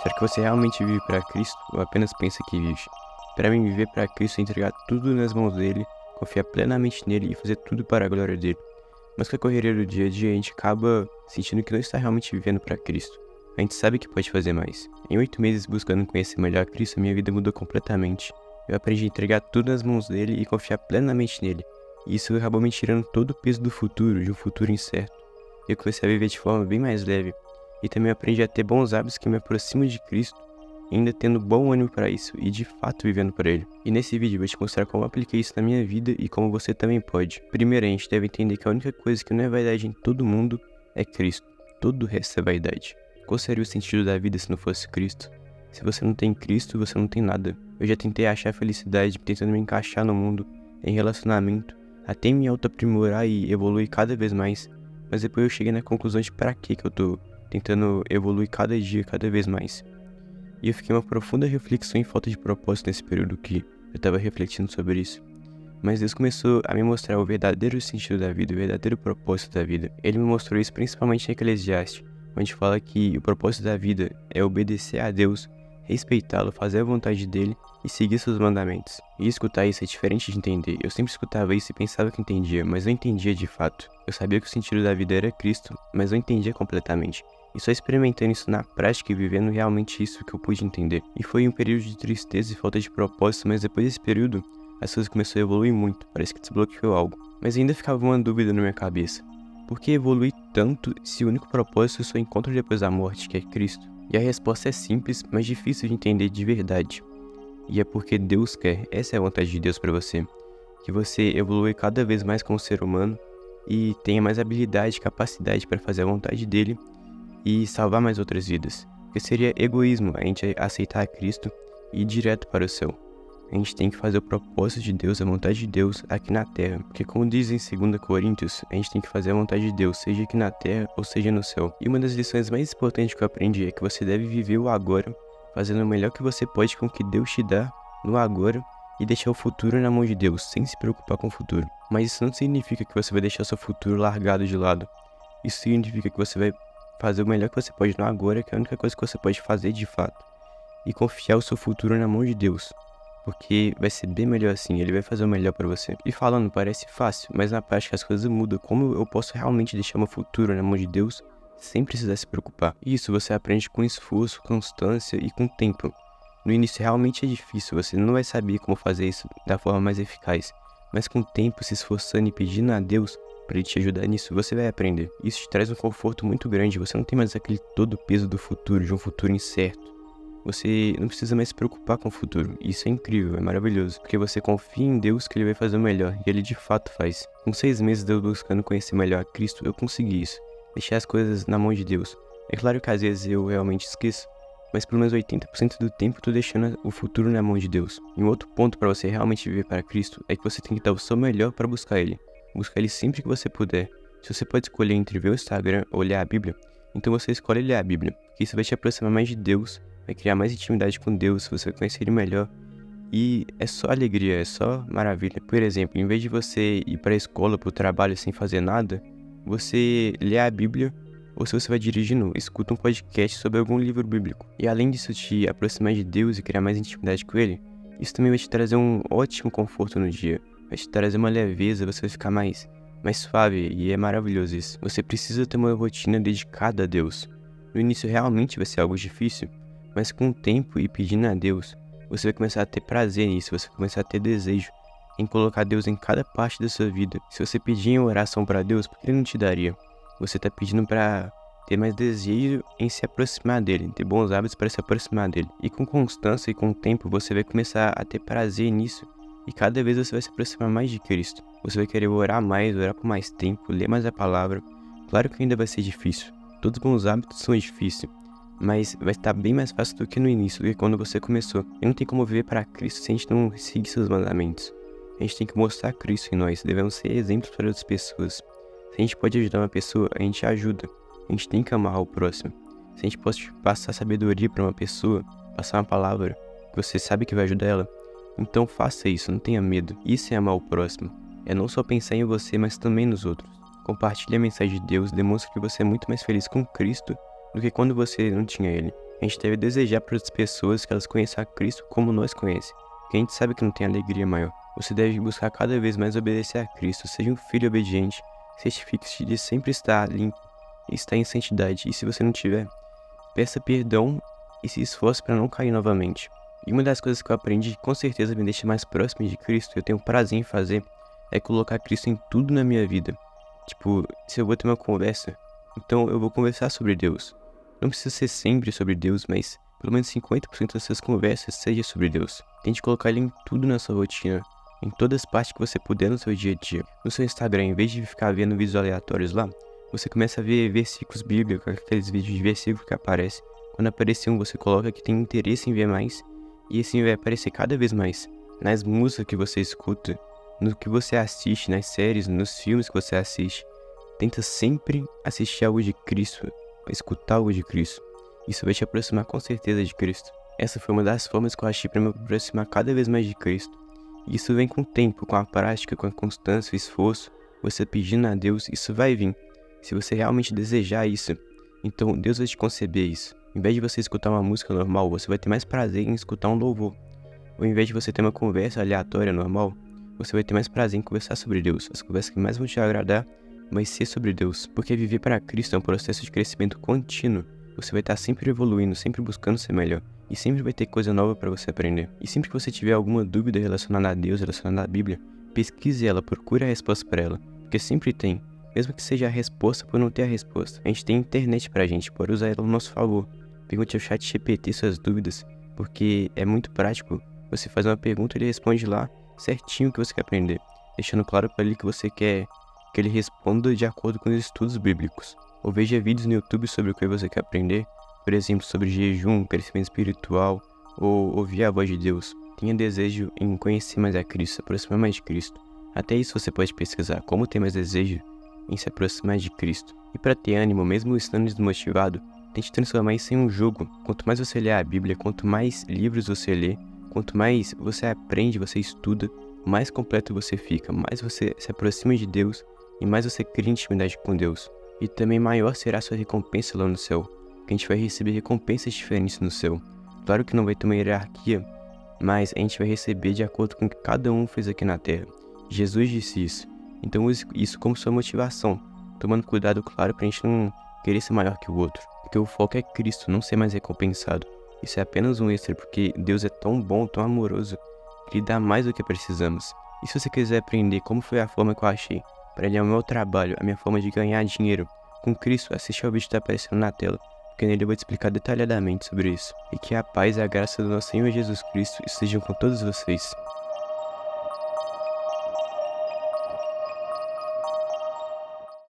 Será que você realmente vive para Cristo ou apenas pensa que vive? Para mim, viver para Cristo é entregar tudo nas mãos dele, confiar plenamente nele e fazer tudo para a glória dele. Mas com a correria do dia a dia, a gente acaba sentindo que não está realmente vivendo para Cristo. A gente sabe que pode fazer mais. Em 8 meses buscando conhecer melhor a Cristo, minha vida mudou completamente. Eu aprendi a entregar tudo nas mãos dele e confiar plenamente nele. E isso acabou me tirando todo o peso do futuro, de um futuro incerto. Eu comecei a viver de forma bem mais leve. E também aprendi a ter bons hábitos que me aproximam de Cristo, ainda tendo bom ânimo para isso e de fato vivendo para Ele. E nesse vídeo eu vou te mostrar como eu apliquei isso na minha vida e como você também pode. Primeiro, a gente deve entender que a única coisa que não é vaidade em todo mundo é Cristo. Todo o resto é vaidade. Qual seria o sentido da vida se não fosse Cristo? Se você não tem Cristo, você não tem nada. Eu já tentei achar felicidade tentando me encaixar no mundo, em relacionamento, até me auto-aprimorar e evoluir cada vez mais. Mas depois eu cheguei na conclusão de pra que eu tô tentando evoluir cada dia, cada vez mais. E eu fiquei uma profunda reflexão em falta de propósito nesse período que eu estava refletindo sobre isso. Mas Deus começou a me mostrar o verdadeiro sentido da vida, o verdadeiro propósito da vida. Ele me mostrou isso principalmente em Eclesiastes, onde fala que o propósito da vida é obedecer a Deus, respeitá-lo, fazer a vontade dele e seguir seus mandamentos. E escutar isso é diferente de entender. Eu sempre escutava isso e pensava que entendia, mas não entendia de fato. Eu sabia que o sentido da vida era Cristo, mas não entendia completamente. E só experimentando isso na prática e vivendo realmente isso que eu pude entender. E foi um período de tristeza e falta de propósito, mas depois desse período, as coisas começaram a evoluir muito. Parece que desbloqueou algo. Mas ainda ficava uma dúvida na minha cabeça. Por que evoluir tanto se o único propósito eu só encontro depois da morte, que é Cristo? E a resposta é simples, mas difícil de entender de verdade. E é porque Deus quer, essa é a vontade de Deus para você. Que você evolua cada vez mais como ser humano e tenha mais habilidade e capacidade para fazer a vontade dele e salvar mais outras vidas. Porque seria egoísmo a gente aceitar a Cristo e ir direto para o céu. A gente tem que fazer o propósito de Deus, a vontade de Deus aqui na terra. Porque como diz em 2 Coríntios, a gente tem que fazer a vontade de Deus, seja aqui na terra ou seja no céu. E uma das lições mais importantes que eu aprendi é que você deve viver o agora, fazendo o melhor que você pode com o que Deus te dá no agora e deixar o futuro na mão de Deus, sem se preocupar com o futuro. Mas isso não significa que você vai deixar seu futuro largado de lado. Isso significa que você vai fazer o melhor que você pode no agora, que é a única coisa que você pode fazer de fato. E confiar o seu futuro na mão de Deus. Porque vai ser bem melhor assim, ele vai fazer o melhor pra você. E falando, parece fácil, mas na prática as coisas mudam. Como eu posso realmente deixar meu futuro na mão de Deus sem precisar se preocupar? E isso você aprende com esforço, constância e com tempo. No início realmente é difícil, você não vai saber como fazer isso da forma mais eficaz. Mas com o tempo, se esforçando e pedindo a Deus para ele te ajudar nisso, você vai aprender. Isso te traz um conforto muito grande, você não tem mais aquele todo o peso do futuro, de um futuro incerto. Você não precisa mais se preocupar com o futuro. Isso é incrível, é maravilhoso. Porque você confia em Deus que Ele vai fazer o melhor. E Ele de fato faz. Com 6 meses de eu buscando conhecer melhor a Cristo, eu consegui isso. Deixar as coisas na mão de Deus. É claro que às vezes eu realmente esqueço. Mas pelo menos 80% do tempo eu tô deixando o futuro na mão de Deus. E um outro ponto para você realmente viver para Cristo é que você tem que dar o seu melhor para buscar Ele. Buscar Ele sempre que você puder. Se você pode escolher entre ver o Instagram ou ler a Bíblia, então você escolhe ler a Bíblia. Porque isso vai te aproximar mais de Deus. Vai criar mais intimidade com Deus, você vai conhecer Ele melhor. E é só alegria, é só maravilha. Por exemplo, em vez de você ir para a escola, para o trabalho sem fazer nada, você lê a Bíblia, ou se você vai dirigindo, escuta um podcast sobre algum livro bíblico. E além disso te aproximar de Deus e criar mais intimidade com Ele, isso também vai te trazer um ótimo conforto no dia. Vai te trazer uma leveza, você vai ficar mais suave, e é maravilhoso isso. Você precisa ter uma rotina dedicada a Deus. No início realmente vai ser algo difícil, mas com o tempo e pedindo a Deus, você vai começar a ter prazer nisso, você vai começar a ter desejo em colocar Deus em cada parte da sua vida. Se você pedir em oração para Deus, por que Ele não te daria? Você está pedindo para ter mais desejo em se aproximar dEle, ter bons hábitos para se aproximar dEle. E com constância e com o tempo, você vai começar a ter prazer nisso. E cada vez você vai se aproximar mais de Cristo. Você vai querer orar por mais tempo, ler mais a palavra. Claro que ainda vai ser difícil. Todos os bons hábitos são difíceis. Mas vai estar bem mais fácil do que no início, do que quando você começou. E não tem como viver para Cristo se a gente não seguir seus mandamentos. A gente tem que mostrar Cristo em nós, devemos ser exemplos para outras pessoas. Se a gente pode ajudar uma pessoa, a gente ajuda. A gente tem que amar o próximo. Se a gente pode passar sabedoria para uma pessoa, passar uma palavra que você sabe que vai ajudar ela, então faça isso, não tenha medo. Isso é amar o próximo. É não só pensar em você, mas também nos outros. Compartilhe a mensagem de Deus, demonstre que você é muito mais feliz com Cristo do que quando você não tinha Ele. A gente deve desejar para outras pessoas que elas conheçam a Cristo como nós conhecemos, porque a gente sabe que não tem alegria maior. Você deve buscar cada vez mais obedecer a Cristo, seja um filho obediente, certifique-se de sempre estar limpo e estar em santidade, e se você não tiver, peça perdão e se esforce para não cair novamente. E uma das coisas que eu aprendi que com certeza me deixa mais próximo de Cristo, eu tenho prazer em fazer, é colocar Cristo em tudo na minha vida. Tipo, se eu vou ter uma conversa, então eu vou conversar sobre Deus. Não precisa ser sempre sobre Deus, mas pelo menos 50% das suas conversas seja sobre Deus. Tente colocar Ele em tudo na sua rotina, em todas as partes que você puder no seu dia a dia. No seu Instagram, em vez de ficar vendo vídeos aleatórios lá, você começa a ver versículos bíblicos, aqueles vídeos de versículo que aparecem. Quando aparecer um, você coloca que tem interesse em ver mais, e assim vai aparecer cada vez mais. Nas músicas que você escuta, no que você assiste, nas séries, nos filmes que você assiste. Tenta sempre assistir algo de Cristo, escutar algo de Cristo. Isso vai te aproximar com certeza de Cristo. Essa foi uma das formas que eu achei para me aproximar cada vez mais de Cristo. E isso vem com o tempo, com a prática, com a constância, o esforço. Você pedindo a Deus, isso vai vir. Se você realmente desejar isso, então Deus vai te conceber isso. Em vez de você escutar uma música normal, você vai ter mais prazer em escutar um louvor. Ou em vez de você ter uma conversa aleatória normal, você vai ter mais prazer em conversar sobre Deus. As conversas que mais vão te agradar vai ser sobre Deus. Porque viver para Cristo é um processo de crescimento contínuo. Você vai estar sempre evoluindo, sempre buscando ser melhor. E sempre vai ter coisa nova para você aprender. E sempre que você tiver alguma dúvida relacionada a Deus, relacionada à Bíblia, pesquise ela, procure a resposta para ela. Porque sempre tem. Mesmo que seja a resposta por não ter a resposta. A gente tem internet pra gente, pode usar ela ao nosso favor. Pergunte ao ChatGPT suas dúvidas, porque é muito prático. Você faz uma pergunta e ele responde lá certinho o que você quer aprender, deixando claro para ele que você quer que ele responda de acordo com os estudos bíblicos. Ou veja vídeos no YouTube sobre o que você quer aprender, por exemplo, sobre jejum, crescimento espiritual, ou ouvir a voz de Deus. Tenha desejo em conhecer mais a Cristo, se aproximar mais de Cristo. Até isso você pode pesquisar, como ter mais desejo em se aproximar de Cristo. E para ter ânimo, mesmo estando desmotivado, tente transformar isso em um jogo. Quanto mais você lê a Bíblia, quanto mais livros você lê, quanto mais você aprende, você estuda, mais completo você fica, mais você se aproxima de Deus e mais você cria intimidade com Deus. E também maior será a sua recompensa lá no céu, porque a gente vai receber recompensas diferentes no céu. Claro que não vai ter uma hierarquia, mas a gente vai receber de acordo com o que cada um fez aqui na Terra. Jesus disse isso, então use isso como sua motivação, tomando cuidado, claro, pra gente não querer ser maior que o outro, porque o foco é Cristo, não ser mais recompensado. Isso é apenas um extra, porque Deus é tão bom, tão amoroso, que Ele dá mais do que precisamos. E se você quiser aprender como foi a forma que eu achei para alinhar o meu trabalho, a minha forma de ganhar dinheiro com Cristo, assiste ao vídeo que está aparecendo na tela, porque nele eu vou te explicar detalhadamente sobre isso. E que a paz e a graça do nosso Senhor Jesus Cristo estejam com todos vocês.